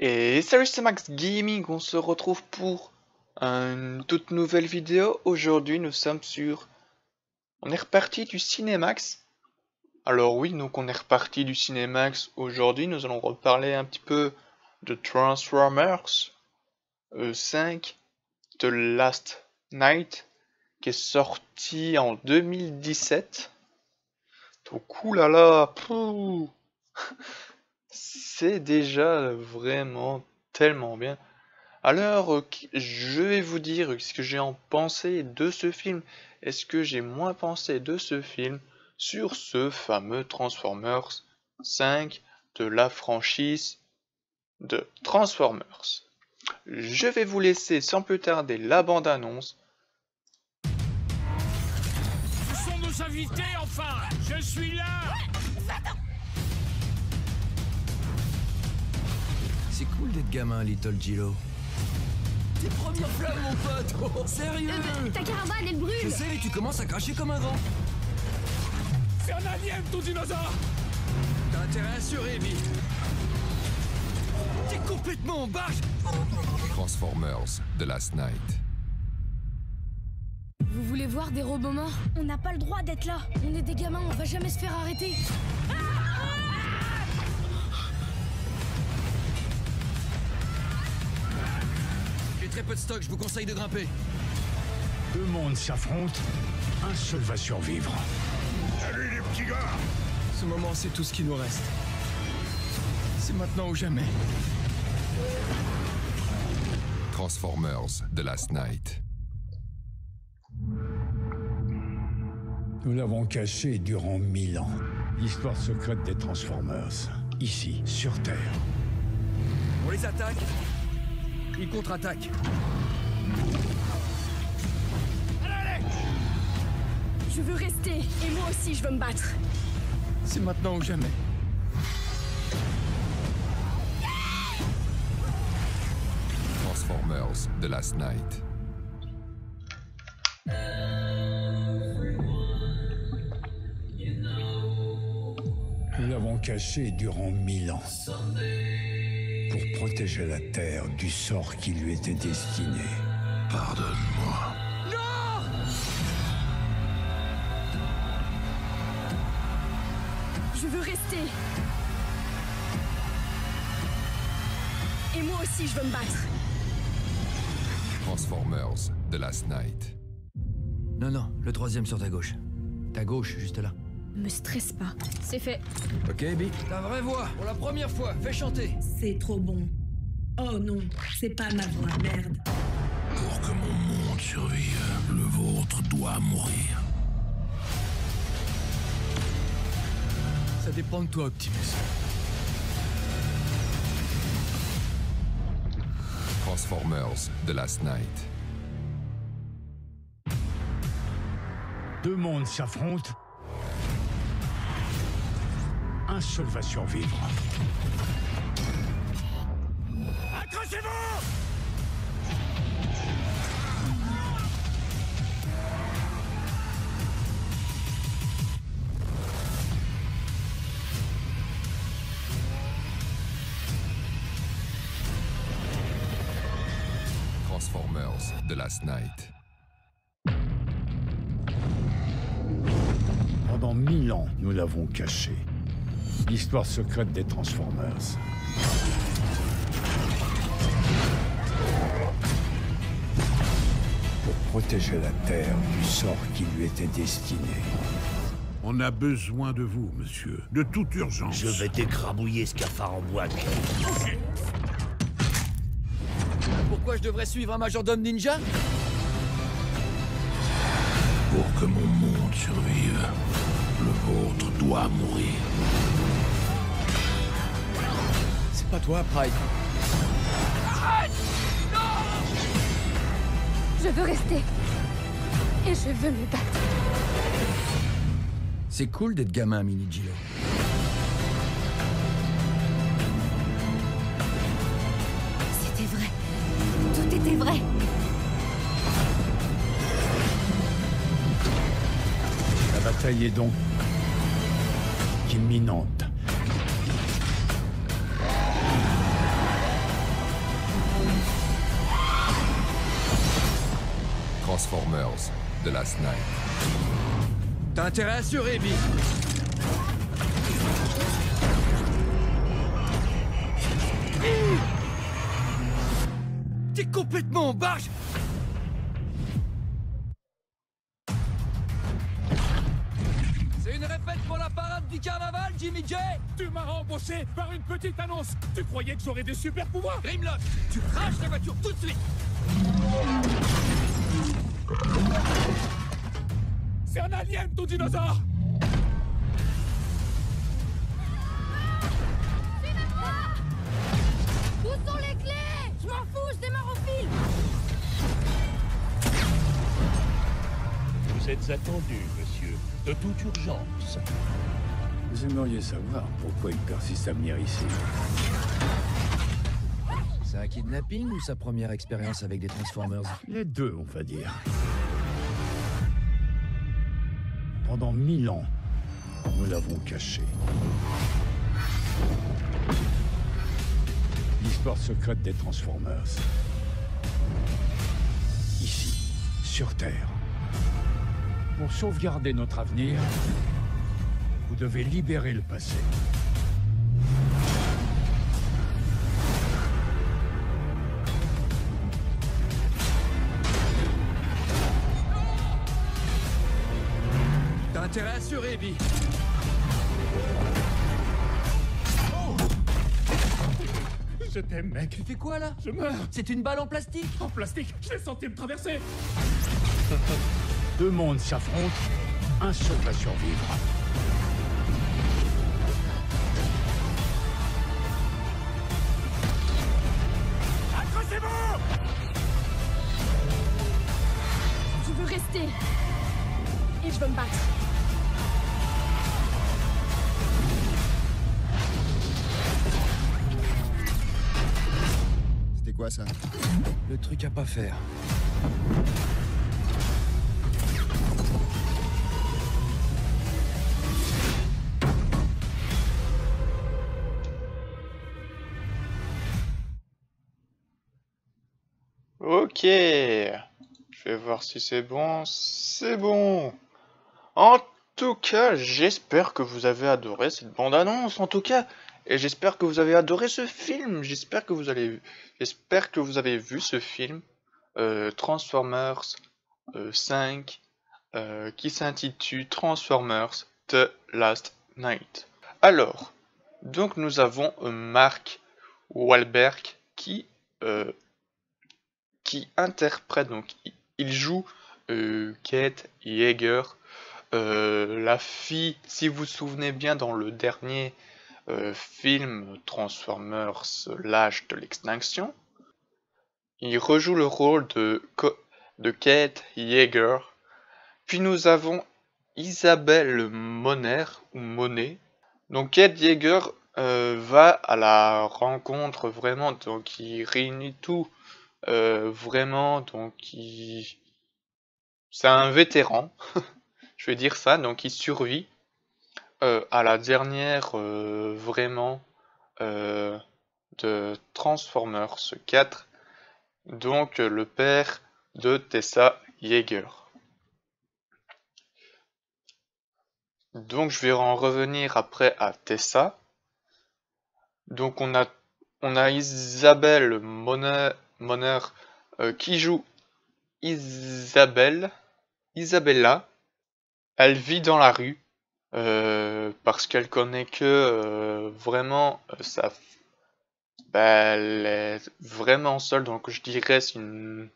Et salut, c'est Max Gaming, on se retrouve pour une toute nouvelle vidéo. Aujourd'hui nous sommes sur... On est reparti du Cinemax. Alors oui, donc on est reparti du Cinemax aujourd'hui. Nous allons reparler un petit peu de Transformers 5 The Last Night, qui est sorti en 2017. Donc oulala, pouh, c'est déjà vraiment tellement bien. Alors, je vais vous dire ce que j'ai en pensé de ce film et ce que j'ai moins pensé de ce film sur ce fameux Transformers 5 de la franchise de Transformers. Je vais vous laisser sans plus tarder la bande-annonce. Ce sont nos invités, enfin! Je suis là! C'est cool d'être gamin, Little Gilo. Tes premières flammes, mon pote! Oh, sérieux? Ta caravane, elle brûle! Je sais, mais tu commences à cracher comme un grand. C'est un alien, ton dinosaure! T'as intérêt à assurer, vite! T'es complètement en barge! Transformers The Last Night. Vous voulez voir des robots morts? On n'a pas le droit d'être là! On est des gamins, on va jamais se faire arrêter! J'ai très peu de stock, je vous conseille de grimper. Deux mondes s'affrontent, un seul va survivre. Salut les petits gars! Ce moment, c'est tout ce qui nous reste. C'est maintenant ou jamais. Transformers The Last Night. Nous l'avons caché durant 1000 ans. L'histoire secrète des Transformers, ici, sur Terre. On les attaque. Ils contre-attaquent. Je veux rester, et moi aussi je veux me battre! C'est maintenant ou jamais. Transformers The Last Night. Nous l'avons caché durant 1000 ans. Pour protéger la Terre du sort qui lui était destiné. Pardonne-moi. Je veux rester! Et moi aussi je veux me battre! Transformers The Last Night. Non, non, le troisième sur ta gauche. Ta gauche, juste là. Me stresse pas. C'est fait. Ok, Bi. Ta vraie voix, pour la première fois, fais chanter. C'est trop bon. Oh non, c'est pas ma voix, merde. Pour que mon monde survive, le vôtre doit mourir. Ça dépend de toi, Optimus. Transformers The Last Night. Deux mondes s'affrontent, un seul va survivre. Accrochez-vous! Transformers The Last Night. Pendant 1000 ans, nous l'avons caché. L'histoire secrète des Transformers. Pour protéger la Terre du sort qui lui était destiné. On a besoin de vous, monsieur. De toute urgence. Je vais t'écrabouiller ce cafard en boîte. Pourquoi je devrais suivre un majordome ninja? Pour que mon monde survive, le vôtre doit mourir. C'est pas toi, Pride. Je veux rester. Et je veux me battre. C'est cool d'être gamin, Mini Gilo. C'était vrai. Tout était vrai. La bataille est donc imminente. Transformers The Last Night. T'as intérêt à assurer, Bill. T'es complètement en barge. C'est une répète pour la parade du carnaval, Jimmy J. Tu m'as embauché par une petite annonce. Tu croyais que j'aurais des super pouvoirs? Grimlock, tu craches la voiture tout de suite. C'est un alien, ton dinosaure! Où sont les clés? Je m'en fous, je démarre au fil. Vous êtes attendu, monsieur, de toute urgence. Vous aimeriez savoir pourquoi il persiste à venir ici. C'est un kidnapping ou sa première expérience avec des Transformers? Les deux, on va dire. Pendant 1000 ans, nous l'avons caché. L'histoire secrète des Transformers. Ici, sur Terre. Pour sauvegarder notre avenir, vous devez libérer le passé. T'as intérêt à assurer, Bill. Je t'aime, mec. Tu fais quoi, là? Je meurs. C'est une balle en plastique. En plastique, je l'ai senti me traverser. Deux mondes s'affrontent, un seul va survivre. Accrochez-vous! Je veux rester. Et je veux me battre. C'était quoi ça? Le truc à pas faire. Ok, je vais voir si c'est bon. C'est bon. En tout cas, j'espère que vous avez adoré cette bande-annonce. En tout cas, et j'espère que vous avez adoré ce film. J'espère que vous avez vu ce film Transformers 5 qui s'intitule Transformers The Last Night. Alors, donc nous avons Mark Wahlberg qui interprète, donc il joue Kate Yeager, la fille, si vous vous souvenez bien, dans le dernier film Transformers l'âge de l'extinction. Il rejoue le rôle de Kate Yeager. Puis nous avons Isabelle Moner, ou Monet. Donc Kate Yeager va à la rencontre vraiment, donc il réunit tout. Vraiment, donc c'est un vétéran, je vais dire ça, donc il survit à la dernière vraiment de Transformers 4, donc le père de Tessa Yeager. Donc je vais en revenir après à Tessa. Donc on a Isabelle Moner qui joue Isabella. Elle vit dans la rue parce qu'elle connaît que vraiment elle est vraiment seule, donc je dirais c'est une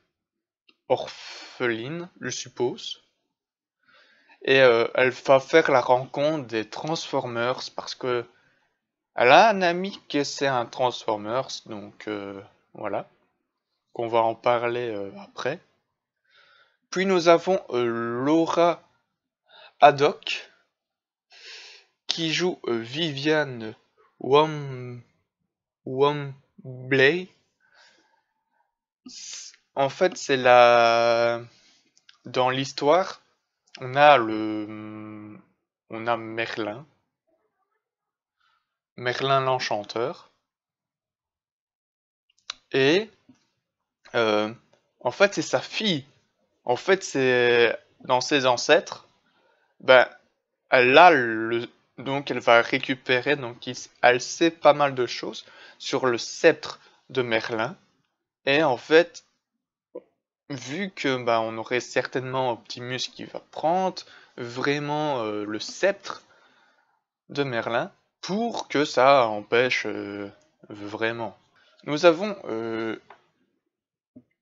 orpheline, je suppose. Et elle va faire la rencontre des Transformers parce que elle a un ami qui c'est un Transformers, donc voilà, qu'on va en parler après. Puis nous avons Laura Haddock qui joue Vivian Wembley. En fait, c'est dans l'histoire, on a Merlin l'Enchanteur. Et en fait, c'est sa fille En fait, c'est dans ses ancêtres, ben, elle a donc elle va récupérer, donc elle sait pas mal de choses sur le sceptre de Merlin. Et en fait, vu que ben, on aurait certainement Optimus qui va prendre vraiment le sceptre de Merlin pour que ça empêche vraiment. Nous avons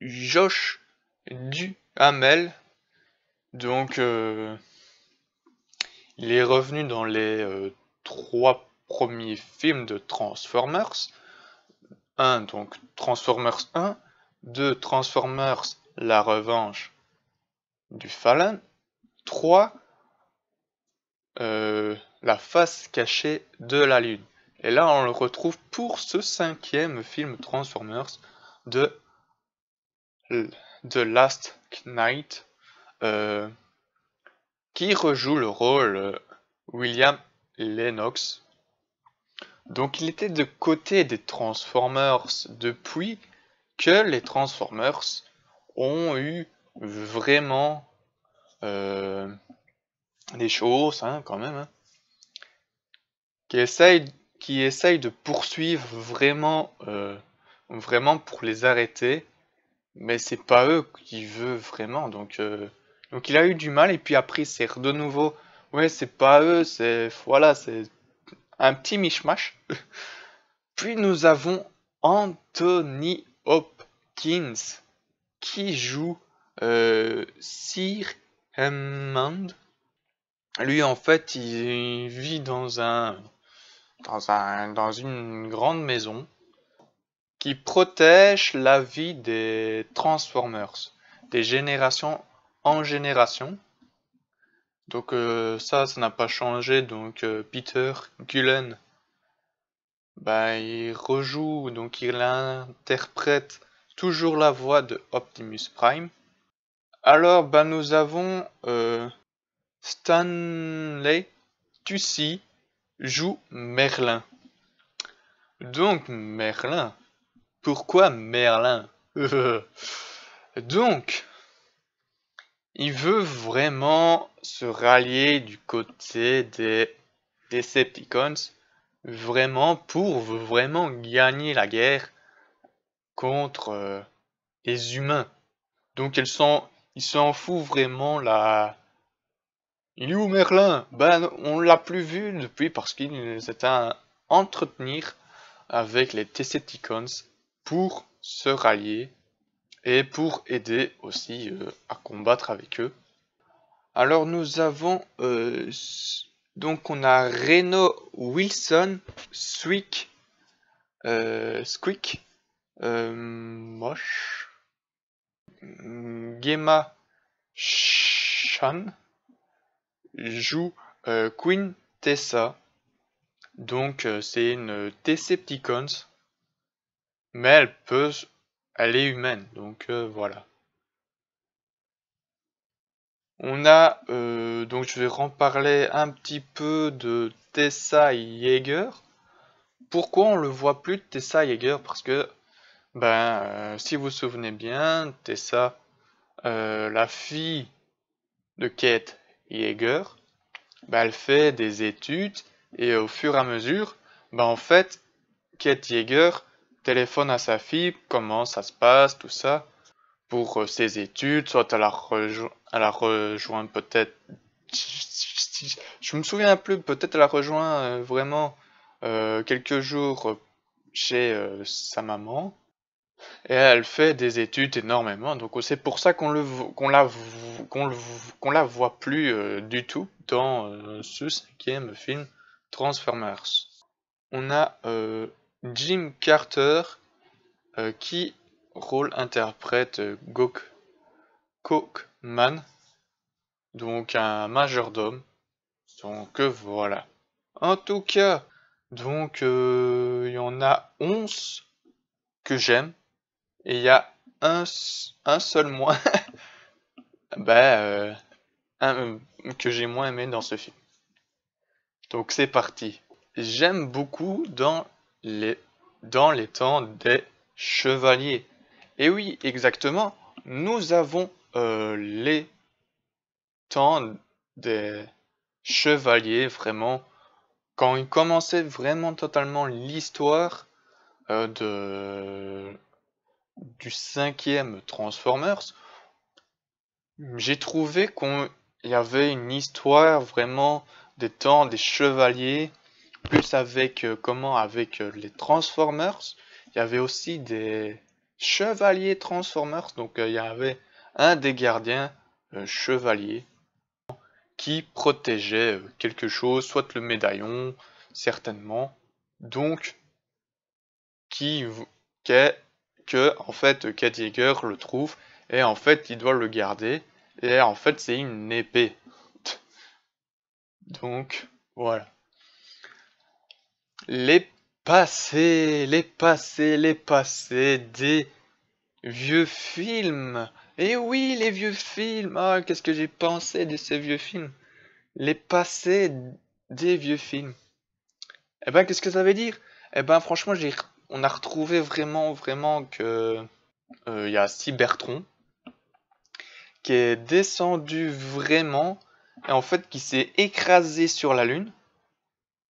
Josh Duhamel, donc il est revenu dans les 3 premiers films de Transformers. 1, donc Transformers 1, 2, Transformers La Revanche du Fallen, 3, La face cachée de la Lune. Et là, on le retrouve pour ce 5e film Transformers de The Last Knight, qui rejoue le rôle William Lennox. Donc il était de côté des Transformers depuis que les Transformers ont eu vraiment des choses, hein, quand même, hein, qui essayent de poursuivre vraiment, vraiment pour les arrêter, mais c'est pas eux qui veulent vraiment, donc il a eu du mal, et puis après c'est de nouveau, ouais c'est pas eux, c'est, voilà, c'est un petit mishmash. Puis nous avons Anthony Hopkins qui joue Sir Hammond. Lui en fait il vit dans une grande maison qui protège la vie des Transformers, des générations en génération. Donc ça n'a pas changé, donc Peter Cullen, bah, il rejoue, donc il interprète toujours la voix de Optimus Prime. Alors bah, nous avons Stanley Tucci joue Merlin. Donc Merlin, pourquoi Merlin? Donc il veut vraiment se rallier du côté des Decepticons, vraiment pour vraiment gagner la guerre contre les humains. Donc il s'en fout vraiment là. Il est où Merlin? Ben on l'a plus vu depuis parce qu'il s'était à entretenir avec les Decepticons pour se rallier et pour aider aussi à combattre avec eux. Alors nous avons donc on a Reno Wilson, Squeak, moche, Gemma Chan joue Queen Tessa, donc c'est une Decepticons, mais elle est humaine, donc voilà. On a, donc je vais reparler un petit peu de Tessa Yeager. Pourquoi on le voit plus de Tessa Yeager? Parce que, si vous vous souvenez bien, Tessa, la fille de Kate Yeager, elle fait des études, et au fur et à mesure, en fait, Kate Yeager téléphone à sa fille, comment ça se passe, tout ça, pour ses études, soit elle a rejoint peut-être, je me souviens plus, peut-être elle a rejoint vraiment quelques jours chez sa maman, et elle fait des études énormément, donc c'est pour ça qu'on la voit plus du tout dans ce 5e film Transformers. On a Jim Carter qui rôle interprète Cockman, donc un majordome. Donc voilà. En tout cas, donc il y en a 11 que j'aime et il y a un seul moins que j'ai moins aimé dans ce film. Donc c'est parti. J'aime beaucoup dans les temps des chevaliers. Et oui, exactement, nous avons les temps des chevaliers, vraiment, quand ils commençaient vraiment totalement l'histoire du 5e Transformers, j'ai trouvé qu'il y avait une histoire vraiment des temps des chevaliers, plus avec avec les Transformers. Il y avait aussi des chevaliers Transformers, donc il y avait un des gardiens chevaliers qui protégeait quelque chose, soit le médaillon, certainement, donc en fait Cad Yeager le trouve et en fait il doit le garder et en fait c'est une épée. Donc voilà. Les passés des vieux films. Et oui, les vieux films. Ah, qu'est-ce que j'ai pensé de ces vieux films. Les passés des vieux films. Eh ben, qu'est-ce que ça veut dire? Eh ben, franchement, on a retrouvé vraiment que il y a Cybertron qui est descendu vraiment et en fait qui s'est écrasé sur la Lune.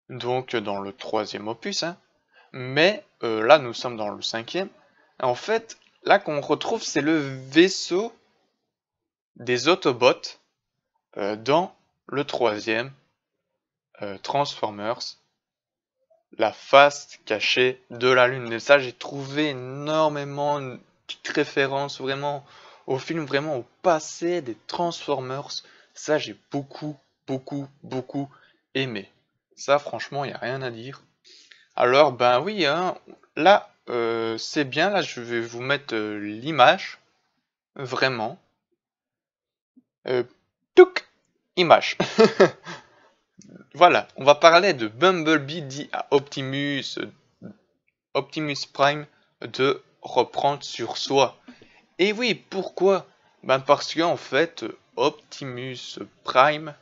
Donc dans le 3e opus, hein. Mais là nous sommes dans le 5e. En fait, là qu'on retrouve, c'est le vaisseau des Autobots dans le 3e Transformers, la face cachée de la Lune. Et ça, j'ai trouvé énormément de petites références vraiment au film, vraiment au passé des Transformers. Ça, j'ai beaucoup aimé. Ça, franchement, il n'y a rien à dire. Alors, ben oui, hein, là, c'est bien. Là, je vais vous mettre l'image. Vraiment. Touc, image. Voilà, on va parler de Bumblebee dit à Optimus Prime de reprendre sur soi. Et oui, pourquoi? Ben parce qu'en fait, Optimus Prime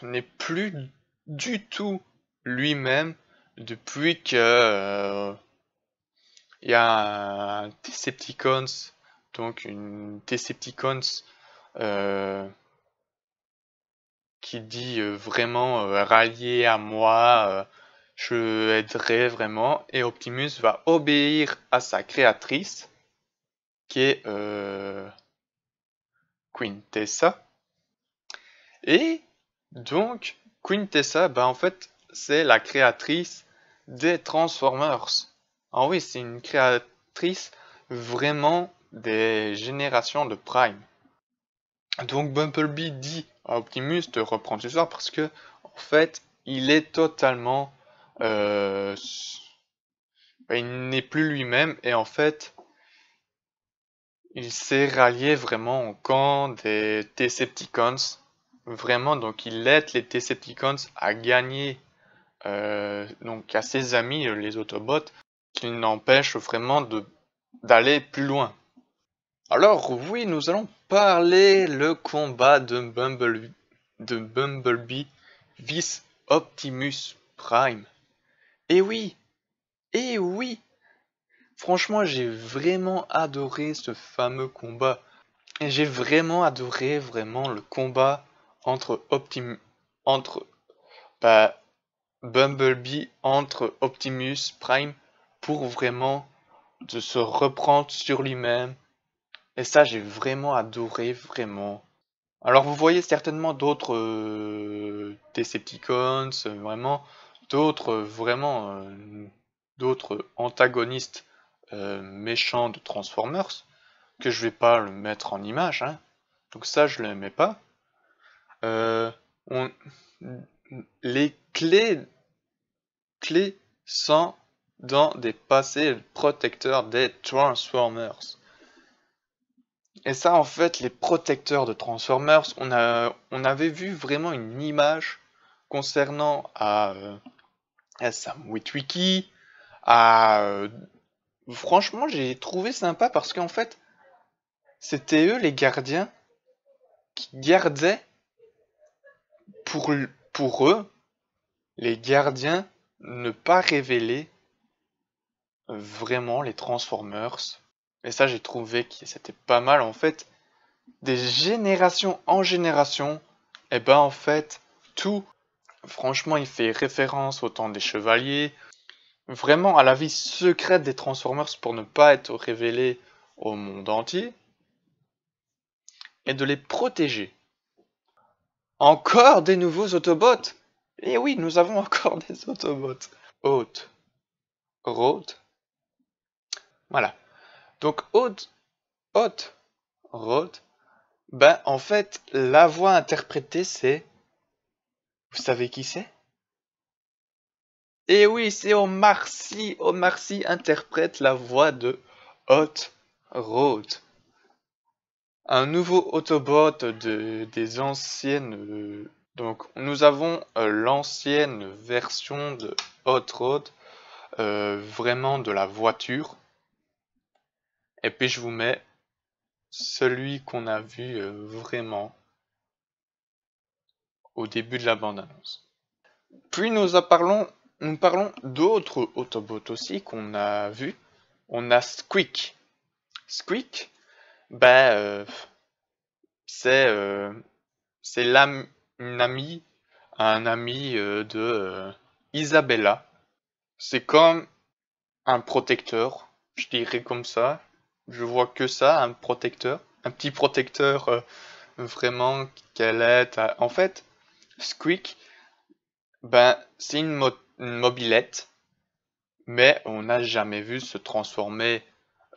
n'est plus du tout lui-même depuis que il y a un Decepticons, donc une Decepticons qui dit vraiment rallier à moi, je aiderai vraiment, et Optimus va obéir à sa créatrice qui est Quintessa. Et donc Quintessa, en fait c'est la créatrice des Transformers. Ah oui, c'est une créatrice vraiment des générations de Prime. Donc Bumblebee dit à Optimus de reprendre ce soir parce que en fait il est totalement il n'est plus lui-même et en fait il s'est rallié vraiment au camp des Decepticons vraiment, donc il aide les Decepticons à gagner donc à ses amis les Autobots, qui n'empêchent vraiment d'aller plus loin. Alors oui, nous allons parler le combat de Bumblebee vis Optimus Prime. Et oui, franchement j'ai vraiment adoré ce fameux combat. Et j'ai vraiment adoré le combat entre Bumblebee entre Optimus Prime pour vraiment de se reprendre sur lui-même. Et ça, j'ai vraiment adoré, vraiment. Alors, vous voyez certainement d'autres Decepticons, vraiment, d'autres antagonistes méchants de Transformers, que je vais pas le mettre en image, hein. Donc ça, je le mets pas. Les clés sont dans des passés protecteurs des Transformers. Et ça, en fait, les protecteurs de Transformers, on avait vu vraiment une image concernant à Sam Witwicky. Franchement, j'ai trouvé sympa parce qu'en fait, c'était eux les gardiens qui gardaient pour eux, les gardiens, ne pas révéler vraiment les Transformers. Et ça, j'ai trouvé que c'était pas mal. En fait, des générations en génération, et ben en fait, tout, franchement, il fait référence au temps des chevaliers, vraiment à la vie secrète des Transformers pour ne pas être révélé au monde entier, et de les protéger. Encore des nouveaux Autobots! Et oui, nous avons encore des Autobots. Haute, Road. Voilà. Donc Haute, Road. Ben en fait, la voix interprétée c'est... Vous savez qui c'est? Et oui, c'est Omar Sy. Omar Sy interprète la voix de Hot Rod. Un nouveau Autobot des anciennes... donc nous avons l'ancienne version de Hot Rod, vraiment de la voiture. Et puis je vous mets celui qu'on a vu vraiment au début de la bande-annonce. Puis nous parlons d'autres Autobots aussi qu'on a vus. On a Squeak. Squeak, ben, c'est un ami de Isabella. C'est comme un protecteur, je dirais comme ça. Je vois que ça, un protecteur. Un petit protecteur vraiment qu'elle est. En fait, Squeak, ben, c'est une mobilette, mais on n'a jamais vu se transformer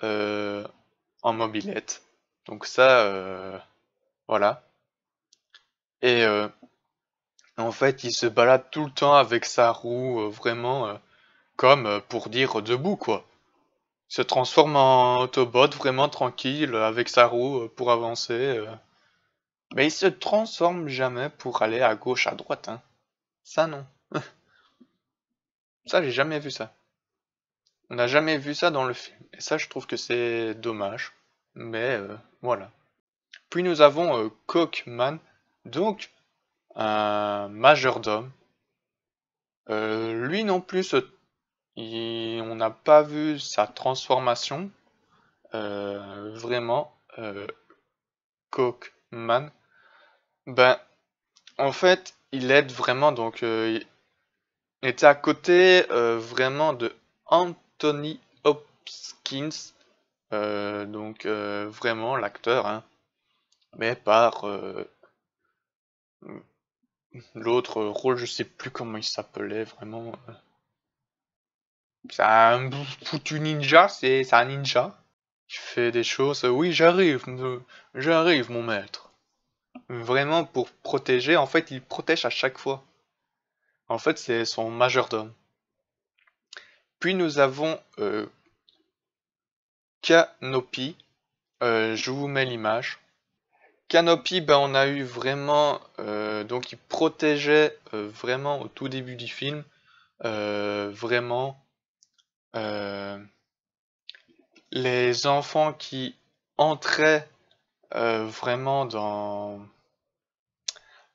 en mobilette. Donc ça, voilà. Et en fait, il se balade tout le temps avec sa roue, vraiment comme pour dire debout, quoi. Il se transforme en Autobot vraiment tranquille avec sa roue pour avancer. Mais il se transforme jamais pour aller à gauche, à droite, hein. Ça non. Ça, j'ai jamais vu ça. On n'a jamais vu ça dans le film. Et ça, je trouve que c'est dommage. Mais voilà. Puis nous avons Cockman, donc un majordome. Lui non plus, on n'a pas vu sa transformation. Vraiment, Cockman. Ben, en fait, il aide vraiment, donc il était à côté vraiment de Anthony Hopkins, donc vraiment l'acteur, hein, mais par l'autre rôle, je sais plus comment il s'appelait vraiment. C'est un foutu ninja, c'est un ninja qui fait des choses. Oui, j'arrive, mon maître. Vraiment pour protéger, en fait, il protège à chaque fois. En fait, c'est son majordome. Puis nous avons Canopy. Je vous mets l'image. Canopy, ben, on a eu vraiment... donc il protégeait vraiment au tout début du film. Vraiment... les enfants qui entraient vraiment dans...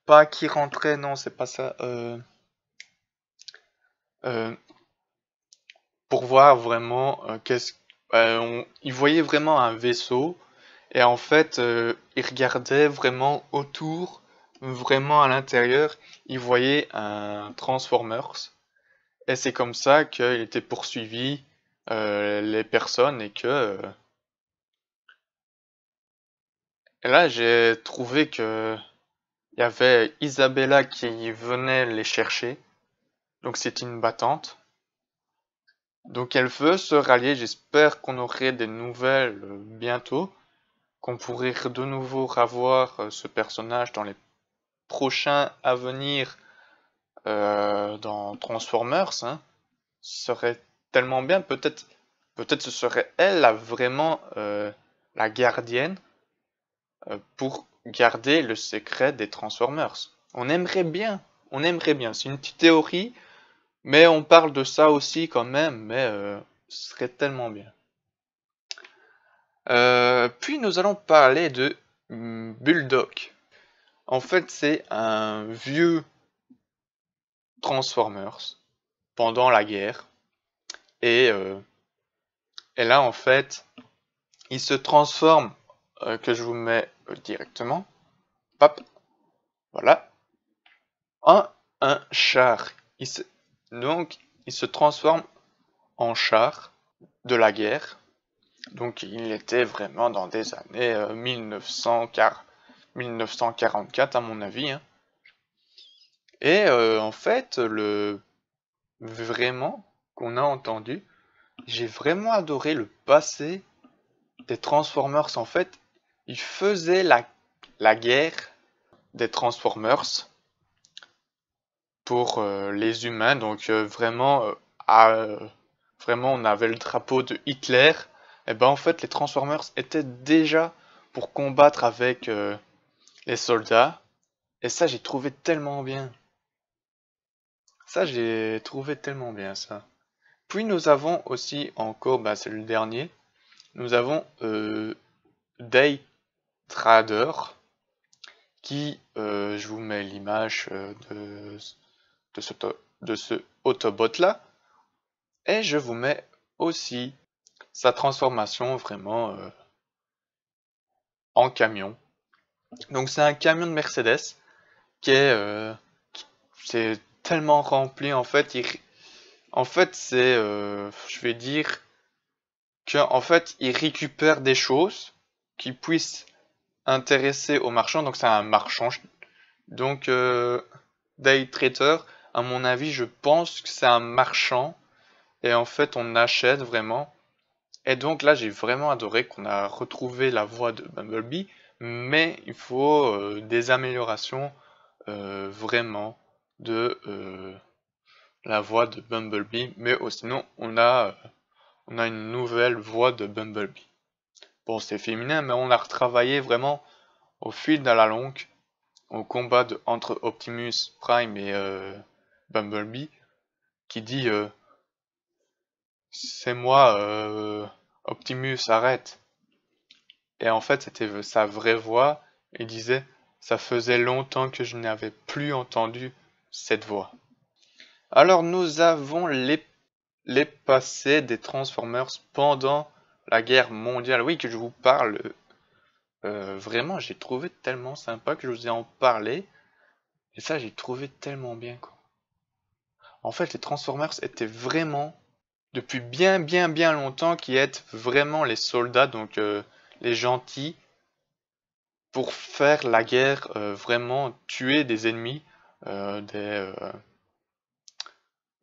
Pas qui rentraient, non, c'est pas ça. Pour voir vraiment ils voyaient vraiment un vaisseau et en fait ils regardaient vraiment autour, vraiment à l'intérieur, ils voyaient un Transformers et c'est comme ça qu'il était poursuivi les personnes et que et là j'ai trouvé que il y avait Isabella qui venait les chercher, donc c'est une battante. Donc elle veut se rallier, j'espère qu'on aurait des nouvelles bientôt, qu'on pourrait de nouveau revoir ce personnage dans les prochains à venir dans Transformers, hein. Ce serait tellement bien, peut-être ce serait elle vraiment la gardienne pour garder le secret des Transformers. On aimerait bien, c'est une petite théorie. Mais on parle de ça aussi quand même, mais ce serait tellement bien. Puis nous allons parler de Bulldog. En fait, c'est un vieux Transformers pendant la guerre. Et là, en fait, il se transforme, que je vous mets directement, hop, voilà, en un char. Donc, il se transforme en char de la guerre. Donc, il était vraiment dans des années 1944 à mon avis. Hein. Et en fait, vraiment qu'on a entendu, j'ai vraiment adoré le passé des Transformers. En fait, ils faisaient la guerre des Transformers pour les humains. Donc vraiment, vraiment, on avait le drapeau de Hitler. Et ben en fait, les Transformers étaient déjà pour combattre avec les soldats. Et ça, j'ai trouvé tellement bien. Ça, j'ai trouvé tellement bien ça. Puis nous avons aussi encore, bah, c'est le dernier, nous avons Day Trader, qui, je vous mets l'image de ce Autobot là, et je vous mets aussi sa transformation vraiment en camion. Donc c'est un camion de Mercedes qui est c'est tellement rempli en fait. En fait c'est je vais dire que en fait il récupère des choses qui puissent intéresser aux marchands. Donc c'est un marchand. Donc Day Trader, à mon avis, je pense que c'est un marchand. Et en fait on achète vraiment. Et donc là j'ai vraiment adoré qu'on a retrouvé la voix de Bumblebee. Mais il faut des améliorations vraiment de la voix de Bumblebee. Mais sinon on a une nouvelle voix de Bumblebee. Bon, c'est féminin, mais on a retravaillé vraiment au fil de la longue au combat entre Optimus Prime et Bumblebee, qui dit c'est moi, Optimus, arrête. Et en fait, c'était sa vraie voix. Il disait ça faisait longtemps que je n'avais plus entendu cette voix. Alors, nous avons les passés des Transformers pendant la guerre mondiale. Oui, que je vous parle. Vraiment, j'ai trouvé tellement sympa que je vous ai en parlé. Et ça, j'ai trouvé tellement bien, quoi. En fait, les Transformers étaient vraiment, depuis bien longtemps, qui étaient vraiment les soldats, donc les gentils, pour faire la guerre, vraiment tuer des ennemis,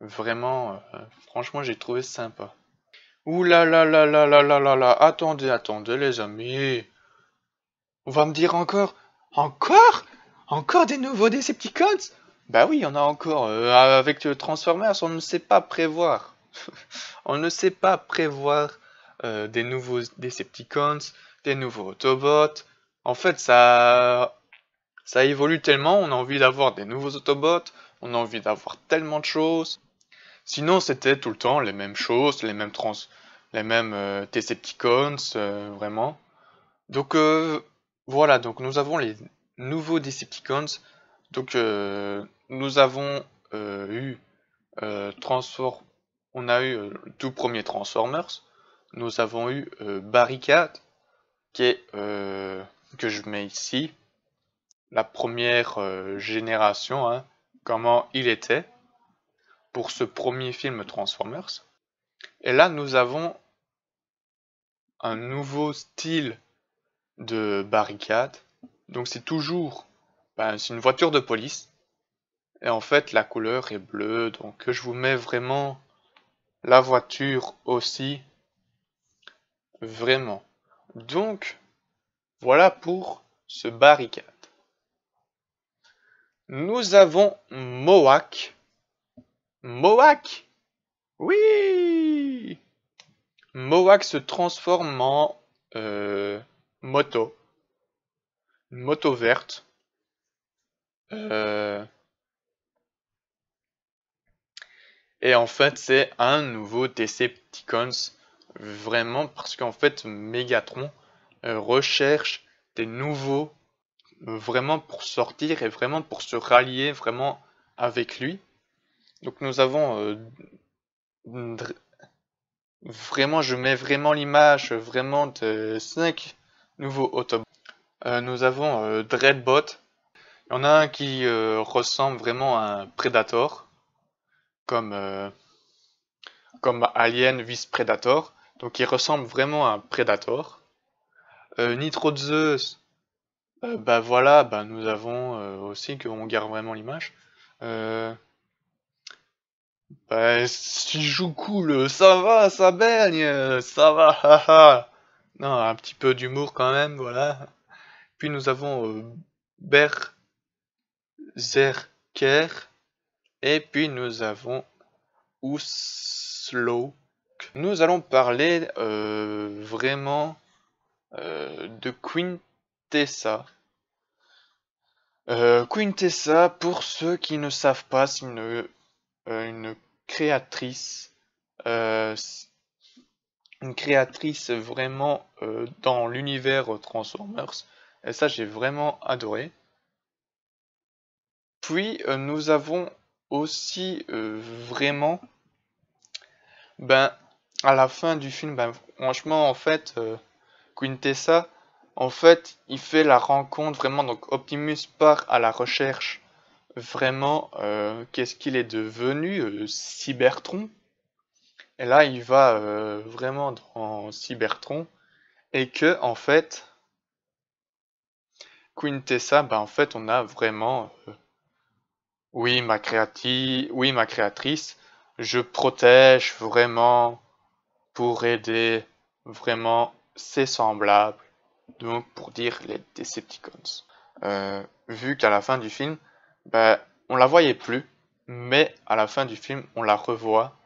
vraiment, franchement, j'ai trouvé sympa. Ouh là là là là là là là là, attendez les amis. On va me dire encore des nouveaux Decepticons? Bah oui, il y en a encore. Avec Transformers, on ne sait pas prévoir. On ne sait pas prévoir des nouveaux Decepticons, des nouveaux Autobots. En fait, ça évolue tellement, on a envie d'avoir des nouveaux Autobots, on a envie d'avoir tellement de choses. Sinon, c'était tout le temps les mêmes choses, les mêmes Decepticons, vraiment. Donc voilà, donc nous avons les nouveaux Decepticons. Donc nous avons eu on a eu le tout premier Transformers. Nous avons eu Barricade, qui est que je mets ici, la première génération, hein, comment il était pour ce premier film Transformers. Et là nous avons un nouveau style de Barricade. Donc c'est toujours c'est une voiture de police. Et en fait la couleur est bleue. Donc je vous mets vraiment la voiture aussi. Vraiment. Donc voilà pour ce Barricade. Nous avons Mohawk. Mohawk? Oui! Mohawk se transforme en moto. Une moto verte. Et en fait, c'est un nouveau Decepticons. Vraiment, parce qu'en fait, Megatron recherche des nouveaux vraiment pour sortir et vraiment pour se rallier vraiment avec lui. Donc nous avons Vraiment, je mets vraiment l'image vraiment de 5 nouveaux Autobots. Nous avons Dreadbot. Il y en a un qui ressemble vraiment à un Predator, comme Alien vs Predator. Donc il ressemble vraiment à un Predator. Nitro Zeus, bah voilà, bah nous avons aussi qu'on garde vraiment l'image. Bah si je joue cool, ça va, ça baigne, ça va, haha. Non, un petit peu d'humour quand même, voilà. Puis nous avons Berserker, et puis nous avons Uslow. Nous allons parler vraiment de Quintessa. Quintessa, pour ceux qui ne savent pas, c'est une créatrice, vraiment dans l'univers Transformers. Et ça, j'ai vraiment adoré. Puis nous avons aussi vraiment, ben, à la fin du film, ben, franchement, en fait, Quintessa, en fait, il fait la rencontre vraiment, donc Optimus part à la recherche vraiment, qu'est-ce qu'il est devenu, Cybertron. Et là, il va vraiment dans Cybertron, et que, en fait, Quintessa, ben, en fait, on a vraiment, oui, ma créatrice, je protège vraiment pour aider vraiment ses semblables, donc pour dire les Decepticons. Vu qu'à la fin du film, ben, on la voyait plus, mais à la fin du film, on la revoit.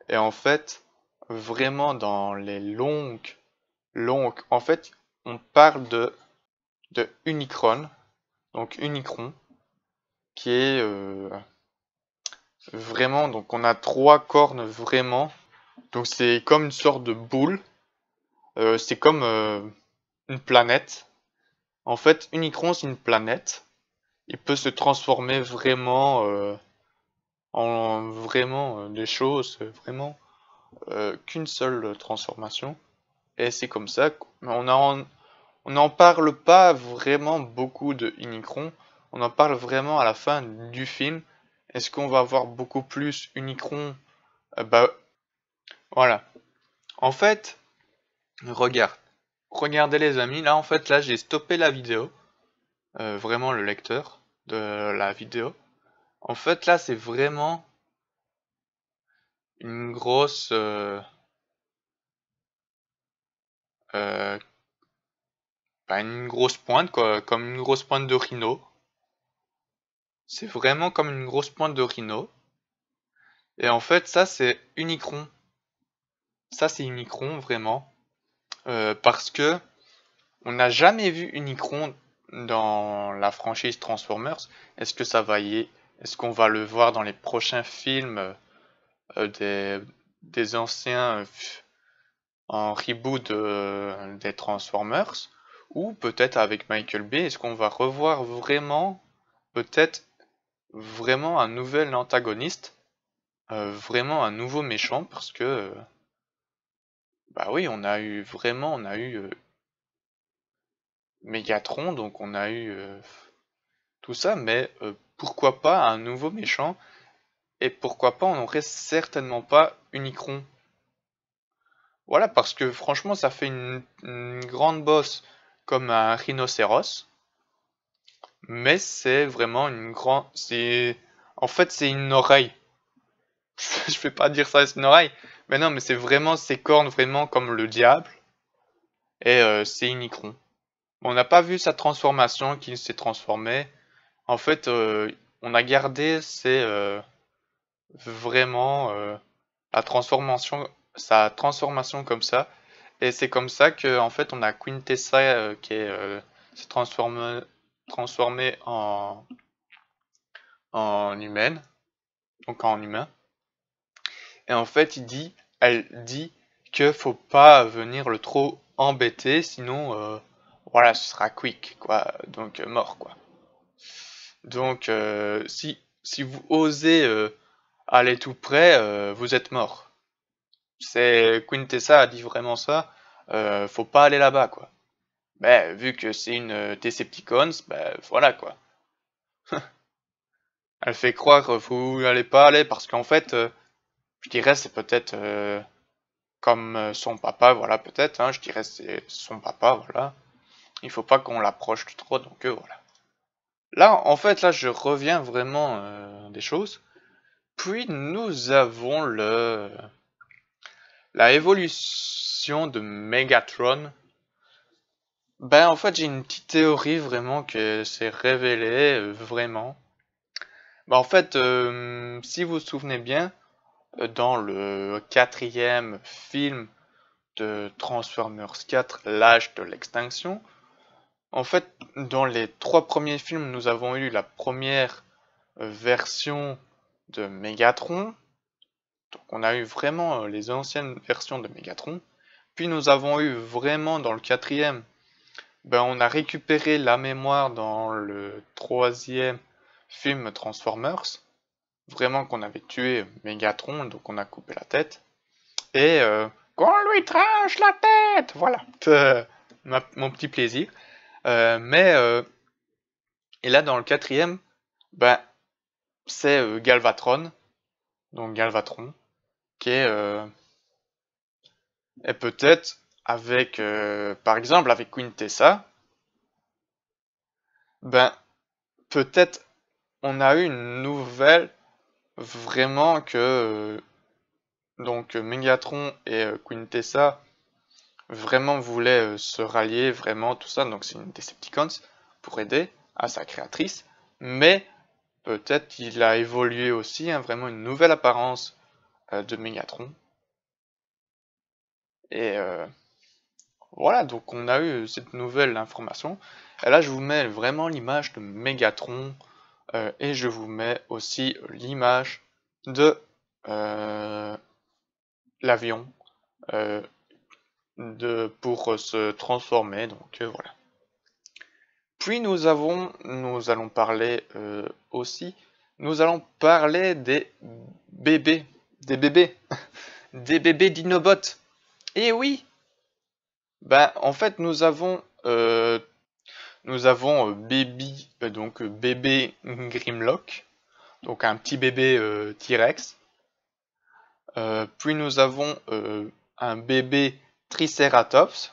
Et en fait, vraiment dans les longues, en fait, on parle de Unicron, donc Unicron, qui est vraiment, donc on a 3 cornes vraiment, donc c'est comme une sorte de boule, c'est comme une planète. En fait, Unicron c'est une planète, il peut se transformer vraiment en vraiment des choses, vraiment qu'une seule transformation, et c'est comme ça qu'on n'en parle pas vraiment beaucoup de Unicron, on en parle vraiment à la fin du film. Est-ce qu'on va avoir beaucoup plus Unicron? Bah voilà. En fait, regardez les amis, là en fait là j'ai stoppé la vidéo, vraiment le lecteur de la vidéo. En fait là c'est vraiment une grosse pas une grosse pointe quoi, comme une grosse pointe de rhino. C'est vraiment comme une grosse pointe de rhino. Et en fait ça c'est Unicron. Ça c'est Unicron vraiment. Parce que on n'a jamais vu Unicron dans la franchise Transformers. Est-ce que ça va est-ce qu'on va le voir dans les prochains films des anciens en reboot des Transformers? Ou peut-être avec Michael Bay, est-ce qu'on va revoir vraiment, peut-être vraiment un nouvel antagoniste, vraiment un nouveau méchant? Parce que bah oui, on a eu Megatron, donc on a eu tout ça, mais pourquoi pas un nouveau méchant? Et pourquoi pas on n'aurait certainement pas Unicron? Voilà, parce que franchement ça fait une grande bosse comme un rhinocéros, mais c'est vraiment en fait c'est une oreille. Je vais pas dire ça, c'est une oreille, mais non, mais c'est vraiment ses cornes vraiment comme le diable, et c'est Unicron. On n'a pas vu sa transformation, qu'il s'est transformé. En fait, on a gardé vraiment sa transformation comme ça. Et c'est comme ça que en fait on a Quintessa qui s'est transformée en humaine, donc en humain. Et en fait elle dit que faut pas venir le trop embêter, sinon voilà, ce sera quick quoi, donc mort quoi. Donc si vous osez aller tout près, vous êtes mort. c'est Quintessa a dit vraiment ça, faut pas aller là-bas quoi. Mais vu que c'est une Decepticons, ben voilà quoi. Elle fait croire vous allez pas aller parce qu'en fait, je dirais c'est peut-être comme son papa, voilà peut-être, hein, je dirais c'est son papa, voilà. Il faut pas qu'on l'approche trop, donc voilà. Là, en fait, là je reviens vraiment des choses. Puis nous avons la évolution de Megatron. Ben en fait j'ai une petite théorie vraiment que c'est révélé vraiment. Ben en fait si vous vous souvenez bien, dans le 4e film de Transformers 4, l'âge de l'extinction, en fait dans les 3 premiers films nous avons eu la première version de Megatron. Donc on a eu vraiment les anciennes versions de Megatron. Puis nous avons eu vraiment dans le 4e, ben on a récupéré la mémoire dans le 3e film Transformers. Vraiment qu'on avait tué Megatron, donc on a coupé la tête. Et qu'on lui tranche la tête. Voilà, mon petit plaisir. Et là dans le 4e, ben c'est Galvatron. Donc Galvatron. Qui est et peut-être avec par exemple avec Quintessa, ben peut-être on a eu une nouvelle vraiment que donc Megatron et Quintessa vraiment voulaient se rallier vraiment tout ça, donc c'est une Decepticons pour aider à sa créatrice, mais peut-être il a évolué aussi, hein, vraiment une nouvelle apparence de Megatron. Et voilà, donc on a eu cette nouvelle information. Et là, je vous mets vraiment l'image de Megatron. Et je vous mets aussi l'image de l'avion pour se transformer. Donc voilà. Puis nous allons parler aussi. Nous allons parler des bébés. Des bébés. Des bébés Dinobots. Et oui, ben en fait nous avons Baby, donc bébé Grimlock, donc un petit bébé T-Rex. Puis nous avons un bébé Triceratops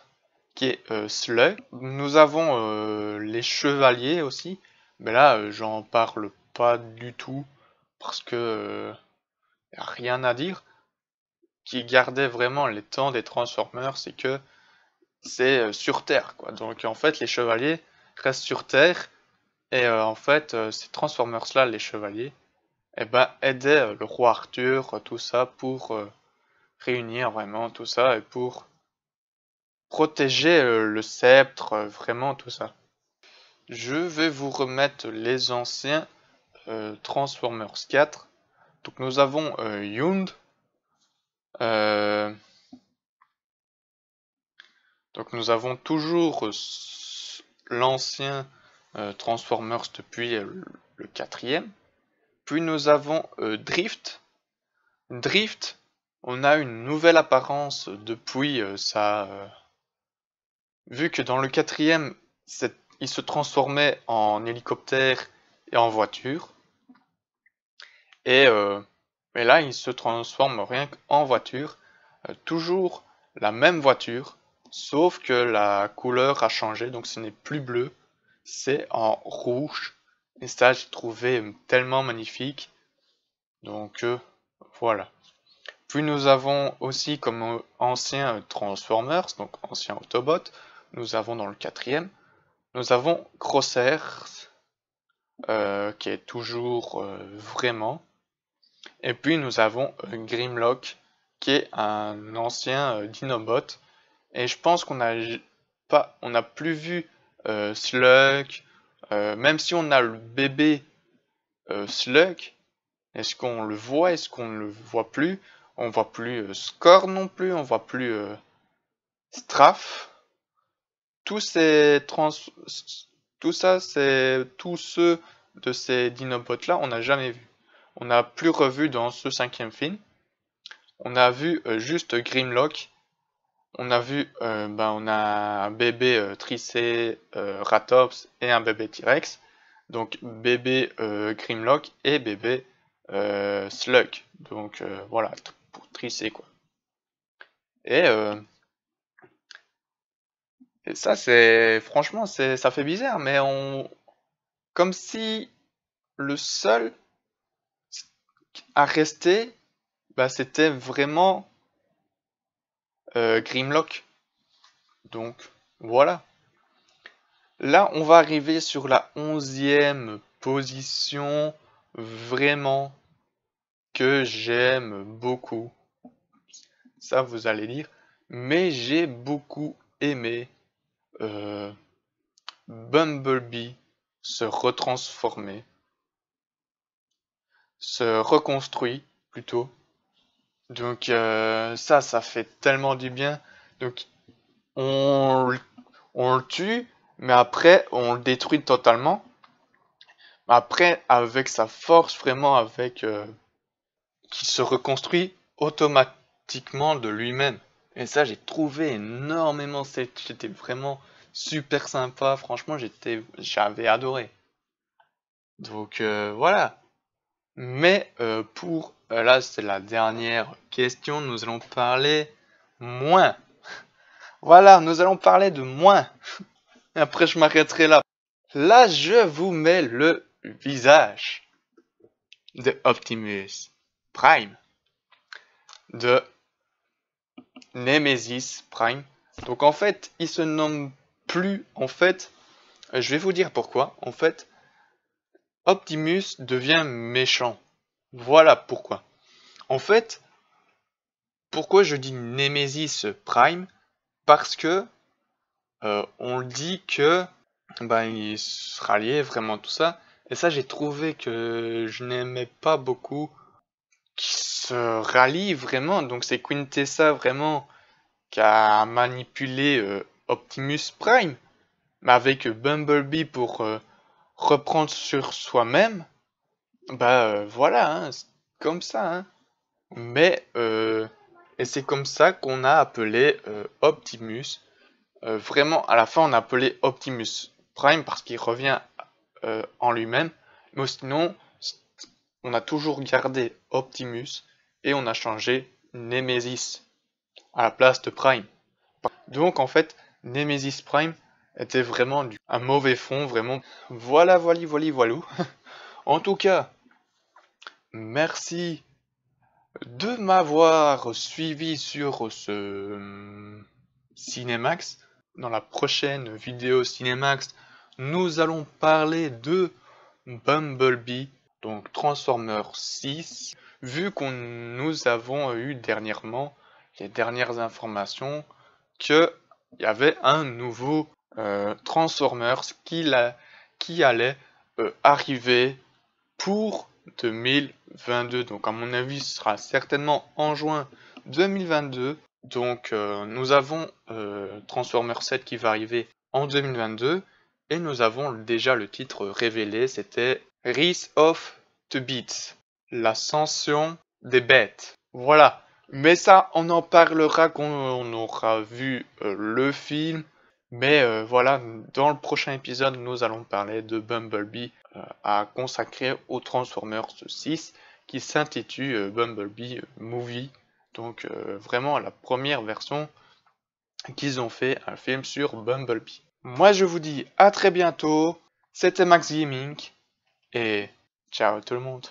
qui est Slug. Nous avons les chevaliers aussi, mais là j'en parle pas du tout parce que y a rien à dire. Qui gardait vraiment les temps des Transformers, c'est que c'est sur Terre, quoi. Donc en fait, les chevaliers restent sur Terre, et en fait, ces Transformers-là, les chevaliers, eh ben, aidaient le roi Arthur, tout ça, pour réunir vraiment tout ça, et pour protéger le sceptre, vraiment tout ça. Je vais vous remettre les anciens Transformers 4. Donc nous avons Yund. Donc nous avons toujours l'ancien Transformers depuis le 4e. Puis nous avons Drift. Drift, on a une nouvelle apparence depuis ça. Vu que dans le 4e, il se transformait en hélicoptère et en voiture. Et là, il se transforme rien qu'en voiture. Toujours la même voiture. Sauf que la couleur a changé, donc ce n'est plus bleu, c'est en rouge. Et ça, j'ai trouvé tellement magnifique. Donc voilà. Puis nous avons aussi comme ancien Transformers, donc ancien Autobot, nous avons dans le 4e, nous avons Crosshair, qui est toujours vraiment. Et puis nous avons Grimlock, qui est un ancien Dinobot. Et je pense qu'on n'a plus vu Slug, même si on a le bébé Slug, est-ce qu'on le voit, est-ce qu'on ne le voit plus? On voit plus Score non plus, on voit plus Straff. Tous ça, c'est tous ceux de ces Dinobots là, on n'a jamais vu. On n'a plus revu dans ce 5e film. on a vu juste Grimlock. On a vu, on a un bébé Triceratops et un bébé T-Rex. Donc bébé Grimlock et bébé Slug. Donc voilà, pour Tricé quoi. Et ça c'est, franchement, ça fait bizarre, mais comme si le seul à rester, c'était vraiment Grimlock. Donc voilà. Là on va arriver sur la 11e position, vraiment que j'aime beaucoup. Ça vous allez dire, mais j'ai beaucoup aimé Bumblebee se retransformer, se reconstruit plutôt. Donc ça fait tellement du bien. Donc on le tue, mais après on le détruit totalement. Après avec sa force, vraiment avec qui se reconstruit automatiquement de lui-même. Et ça j'ai trouvé énormément, c'était vraiment super sympa. Franchement j'avais adoré. Donc voilà. Mais pour là c'est la dernière question, nous allons parler moins. Voilà, nous allons parler de moins. Après je m'arrêterai là. Là je vous mets le visage de Optimus Prime, de Nemesis Prime. Donc en fait il se nomme plus, en fait je vais vous dire pourquoi. En fait Optimus devient méchant. Voilà pourquoi. En fait, pourquoi je dis Nemesis Prime? Parce que on le dit que il se ralliait vraiment tout ça. Et ça j'ai trouvé que je n'aimais pas beaucoup qui se rallie vraiment. Donc c'est Quintessa vraiment qui a manipulé Optimus Prime. Mais avec Bumblebee pour reprendre sur soi-même. Voilà, hein, comme ça. Hein. Mais et c'est comme ça qu'on a appelé Optimus. Vraiment, à la fin, on a appelé Optimus Prime parce qu'il revient en lui-même. Mais sinon, on a toujours gardé Optimus et on a changé Nemesis à la place de Prime. Donc en fait, Nemesis Prime était vraiment un mauvais fond, vraiment. Voilà. En tout cas, merci de m'avoir suivi sur ce Cinemax. Dans la prochaine vidéo Cinemax, nous allons parler de Bumblebee, donc Transformers 6. Vu qu'on nous avons eu dernièrement les dernières informations qu'il y avait un nouveau Transformers qui allait arriver pour 2022. Donc à mon avis ce sera certainement en juin 2022. Donc nous avons Transformers 7 qui va arriver en 2022 et nous avons déjà le titre révélé, c'était Rise of the Beasts, l'ascension des bêtes. Voilà, mais ça on en parlera quand on aura vu le film. Mais voilà, dans le prochain épisode, nous allons parler de Bumblebee à consacrer au Transformers 6 qui s'intitule Bumblebee Movie. Donc vraiment la première version qu'ils ont fait, un film sur Bumblebee. Moi je vous dis à très bientôt, c'était Max Gaming et ciao tout le monde.